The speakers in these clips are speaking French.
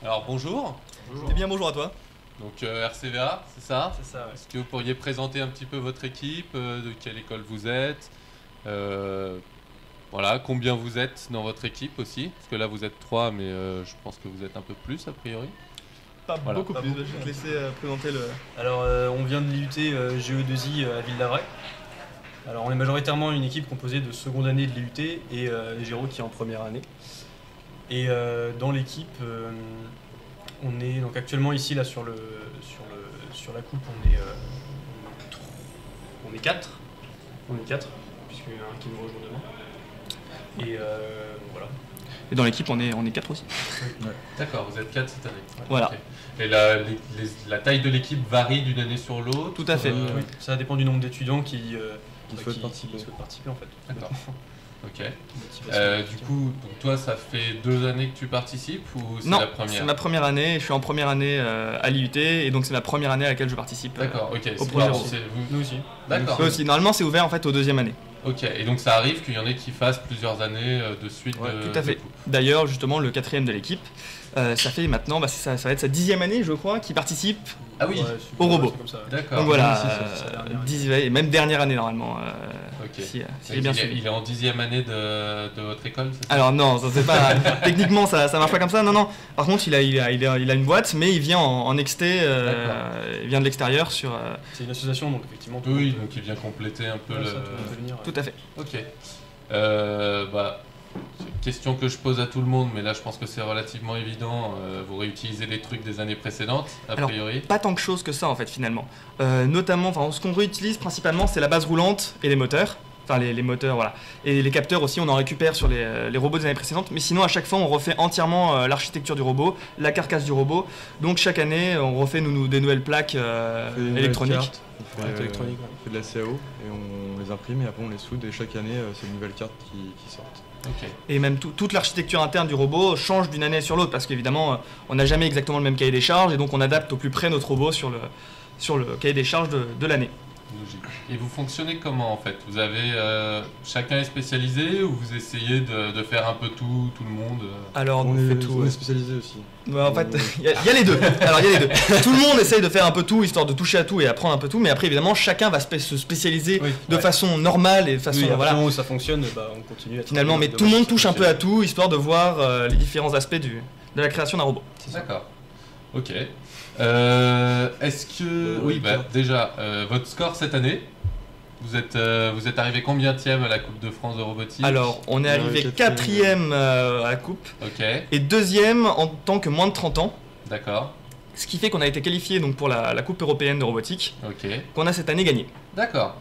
Alors bonjour. Bonjour. Eh bien bonjour à toi. Donc RCVA, c'est ça? C'est ça, ouais. Est-ce que vous pourriez présenter un petit peu votre équipe, de quelle école vous êtes, voilà, combien vous êtes dans votre équipe aussi? Parce que là vous êtes 3, mais je pense que vous êtes un peu plus a priori. Pas Voilà. beaucoup plus, je vais te laisser présenter le... Alors on vient de l'IUT GE2I à Ville-d'Avray. Alors on est majoritairement une équipe composée de seconde année de l'IUT et Géraud qui est en première année. Et dans l'équipe, on est donc actuellement ici là sur la coupe, on est 4. On est 4, puisqu'il y en a un qui nous rejoint demain. Et voilà. Et dans l'équipe on est 4 aussi. Ouais. D'accord, vous êtes 4 cette année. Voilà. Okay. Et la taille de l'équipe varie d'une année sur l'autre? Tout à fait. Oui, ça dépend du nombre d'étudiants qui souhaitent participer en fait. D'accord. Ok. Du coup, donc toi, ça fait 2 années que tu participes ou c'est la première? Non, c'est ma première année. Je suis en première année à l'IUT et donc c'est la première année à laquelle je participe. D'accord, ok. Au projet aussi. Nous aussi. D'accord. Nous aussi. Normalement, c'est ouvert en fait aux deuxième année. Ok, et donc ça arrive qu'il y en ait qui fassent plusieurs années de suite. Ouais, tout à fait. D'ailleurs, justement, le 4e de l'équipe, ça fait maintenant, ça va être sa 10e année, je crois, qui participe au robot. D'accord. Donc voilà, 10 et même dernière année normalement. Ok. Si j'ai bien suivi. Il est en 10e année de votre école, c'est ça? Alors non, ça c'est pas. Techniquement, ça marche pas comme ça. Non. Par contre, il a une boîte, mais il vient en exté. Il vient de l'extérieur sur. C'est une association, donc effectivement. Oui, donc il vient compléter un peu Tout à fait. Ok. C'est une question que je pose à tout le monde, mais là je pense que c'est relativement évident. Vous réutilisez des trucs des années précédentes, a priori? Pas tant de choses que ça en fait finalement. Notamment, ce qu'on réutilise principalement, c'est la base roulante et les moteurs. Enfin les moteurs, voilà. Et les capteurs aussi, on en récupère sur les robots des années précédentes. Mais sinon, à chaque fois, on refait entièrement l'architecture du robot, la carcasse du robot. Donc chaque année, on refait des nouvelles plaques électroniques. On fait de la CAO et on les imprime et après on les soude et chaque année, c'est une nouvelle carte qui sortent. Okay. Et même toute l'architecture interne du robot change d'une année sur l'autre parce qu'évidemment on n'a jamais exactement le même cahier des charges et donc on adapte au plus près notre robot sur le cahier des charges de l'année. Logique. Et vous fonctionnez comment en fait? Vous avez chacun est spécialisé ou vous essayez de faire un peu tout le monde? Alors on fait tout. On est spécialisé aussi. Bah, en fait, il y a les deux. Alors il y a les deux. Tout le monde essaye de faire un peu tout histoire de toucher à tout et apprendre un peu tout, mais après évidemment chacun va se spécialiser de façon normale et de façon voilà. Où ça fonctionne, on continue. Finalement, mais tout le monde touche un peu à tout histoire de voir les différents aspects de la création d'un robot. D'accord. Ok. Est-ce que déjà votre score cette année, vous êtes arrivé combienième à la Coupe de France de robotique? Alors on est arrivé 4e à la Coupe et 2e en tant que moins de 30 ans. D'accord. Ce qui fait qu'on a été qualifié donc pour la Coupe européenne de robotique qu'on a cette année gagnée. D'accord.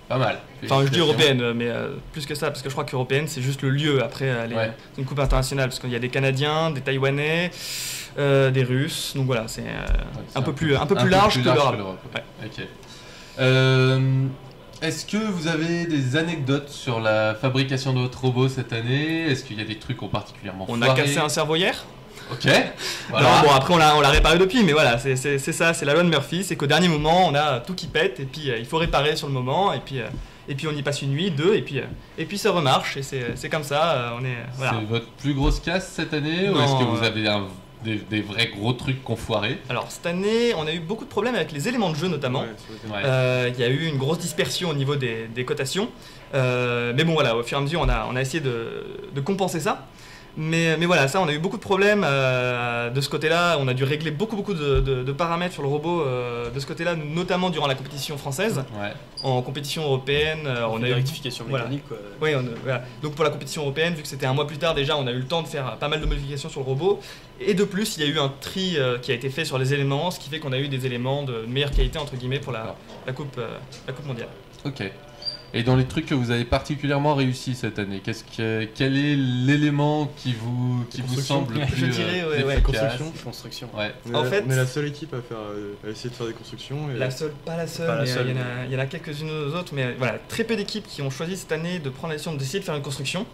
Pas mal. Enfin, je dis européenne, mais plus que ça, parce que je crois qu'européenne, c'est juste le lieu. Après, c'est une coupe internationale, parce qu'il y a des Canadiens, des Taïwanais, des Russes. Donc voilà, c'est un peu plus large que l'Europe. Ok. Est-ce que vous avez des anecdotes sur la fabrication de votre robot cette année? Est-ce qu'il y a des trucs particulièrement foirés? On a cassé un cerveau hier. Ok. Voilà. Alors bon, après on l'a réparé depuis, mais voilà, c'est ça, c'est la loi de Murphy, c'est qu'au dernier moment on a tout qui pète et puis il faut réparer sur le moment et puis on y passe une nuit, 2 et puis ça remarche et c'est comme ça. Voilà. C'est votre plus grosse casse cette année ou est-ce que vous avez des vrais gros trucs qu'on foiré? Alors cette année on a eu beaucoup de problèmes avec les éléments de jeu notamment. Il y a eu une grosse dispersion au niveau des cotations, mais bon voilà, au fur et à mesure on a essayé de compenser ça. Mais voilà, ça on a eu beaucoup de problèmes de ce côté-là, on a dû régler beaucoup de paramètres sur le robot de ce côté-là, notamment durant la compétition française. En compétition européenne, on a eu rectification mécanique. Oui, voilà. Donc pour la compétition européenne, vu que c'était un mois plus tard déjà, on a eu le temps de faire pas mal de modifications sur le robot. Et de plus, il y a eu un tri qui a été fait sur les éléments, ce qui fait qu'on a eu des éléments de meilleure qualité entre guillemets pour la coupe mondiale. Ok. Et dans les trucs que vous avez particulièrement réussi cette année, quel est l'élément qui vous semble le plus Je dirais construction. Ouais. En fait, on est la seule équipe à essayer de faire des constructions. Pas la seule, il y en a quelques-unes autres, mais voilà, très peu d'équipes qui ont choisi cette année de prendre la décision d'essayer de faire une construction.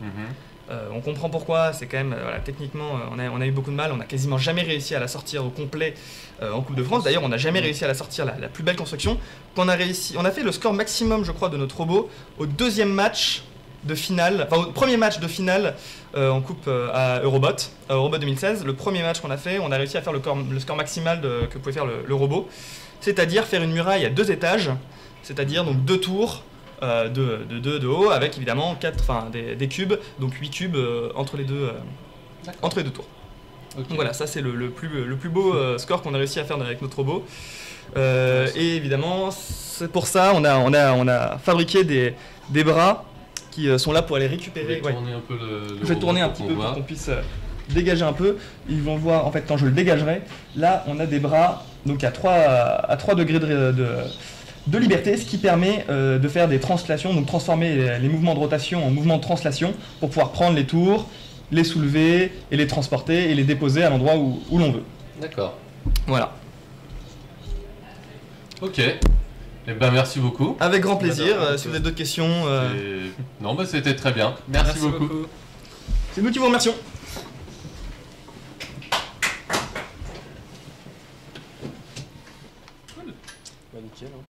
On comprend pourquoi, c'est quand même, techniquement, on a eu beaucoup de mal, on n'a quasiment jamais réussi à la sortir au complet en Coupe de France. D'ailleurs, on n'a jamais réussi à la sortir la plus belle construction. On a fait le score maximum, je crois, de notre robot au 2e match de finale, enfin au premier match de finale en coupe à Eurobot 2016. Le premier match qu'on a fait, on a réussi à faire le score maximal que pouvait faire le robot, c'est-à-dire faire une muraille à 2 étages, c'est-à-dire donc 2 tours de haut, avec évidemment des cubes, donc 8 cubes entre les deux tours. Okay. Donc voilà, ça c'est le plus beau score qu'on a réussi à faire avec notre robot. Et évidemment, c'est pour ça on a fabriqué des bras qui sont là pour aller récupérer. Je vais tourner un petit peu pour qu'on puisse dégager un peu. Ils vont voir, en fait, quand je le dégagerai, là on a des bras donc à 3 degrés de liberté, ce qui permet de faire des translations, donc transformer les mouvements de rotation en mouvements de translation pour pouvoir prendre les tours, les soulever et les transporter et les déposer à l'endroit où l'on veut. D'accord. Voilà. Ok. Eh ben merci beaucoup. Avec grand plaisir. Si vous avez d'autres questions. Non, bah c'était très bien. Merci beaucoup. C'est nous qui vous remercions. Nickel, hein.